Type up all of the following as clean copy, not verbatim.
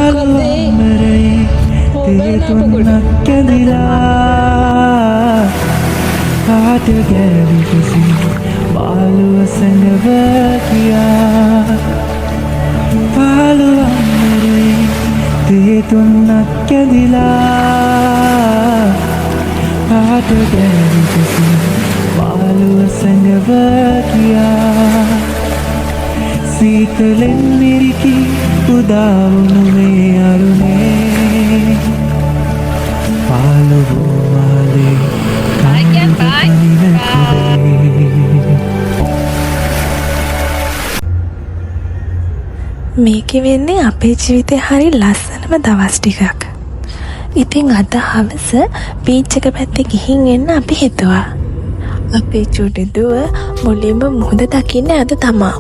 පාලුවම්මරේ තේතුන්නක් කැදිලා පාට ගැවිපසි පාලුව සැඟව කියා පාලුවම්මරේ තේතුන්නක් කැදිලා පාට ගැවිපසි පාලුව සැඟව කියා සීතලෙන් මිරිකි උදාවුණු මේ අරුණේ පාලුවෝ මාලේ මේකෙ වෙන්නේ අපේ ජීවිතේ හරි ලස්සනම දවස් ටිකක්. ඉතින් අද හවස බීච් එක පැත්තේ ගිහින් එන්න අපි හිතුවා. අපේ චූටි දුව මුලින්ම මුහුද දකින්නේ අද තමා.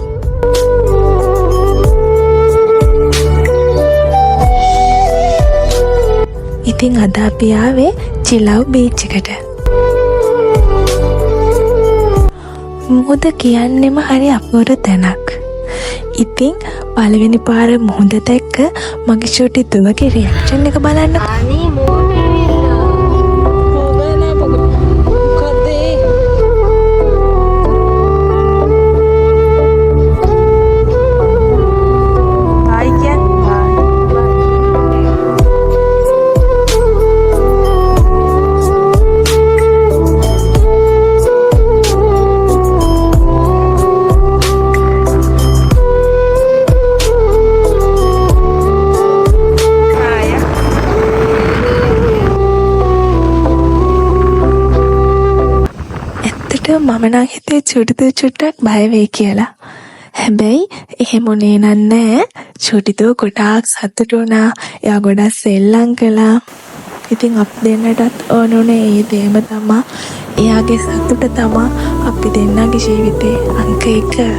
ඉතින් අද අපි ආවේ චිලව් බීච් එකට. මුහුද කියන්නෙම හරි අපූර්ව තැනක්. ඉතින් පළවෙනි පාර මුහුද දැක්ක මගේ චූටි දුවගේ රියැක්ෂන් එක බලන්නකෝ. මම නම් හිතුවේ චූටිදු චුට්ටක් බය වෙයි කියලා. හැබැයි එහෙම උනේ නෑ. චූටිදු ගොඩාක් සතුටු වුණා. එයා ගොඩක් සෙල්ලම් කළා. ඉතින් අපි දෙන්නටත් ඕනුනේ ඒ දේම තමා. එයාගේ සතුට තමා අපි දෙන්නගේ ජීවිතේ අංක 1.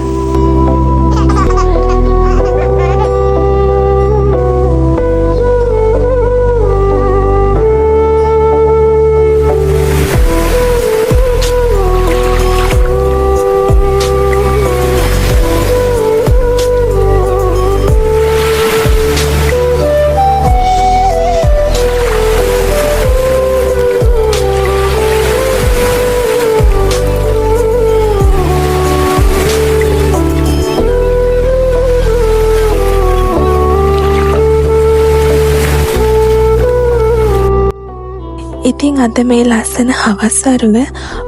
ඉතින් අද මේ ලස්සන හවස් වරුව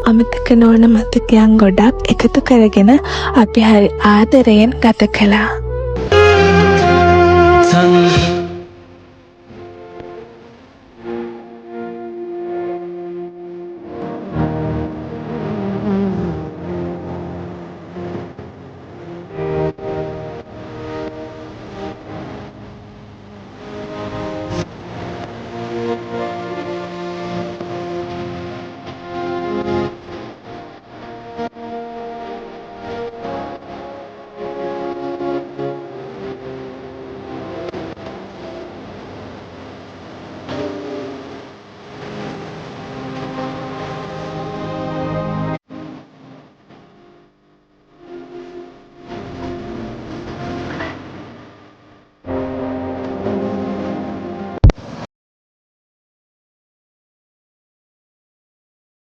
අමතක නොවන මතකයන් ගොඩක් එකතු කරගෙන අපි හරි ආදරයෙන් ගත කළා.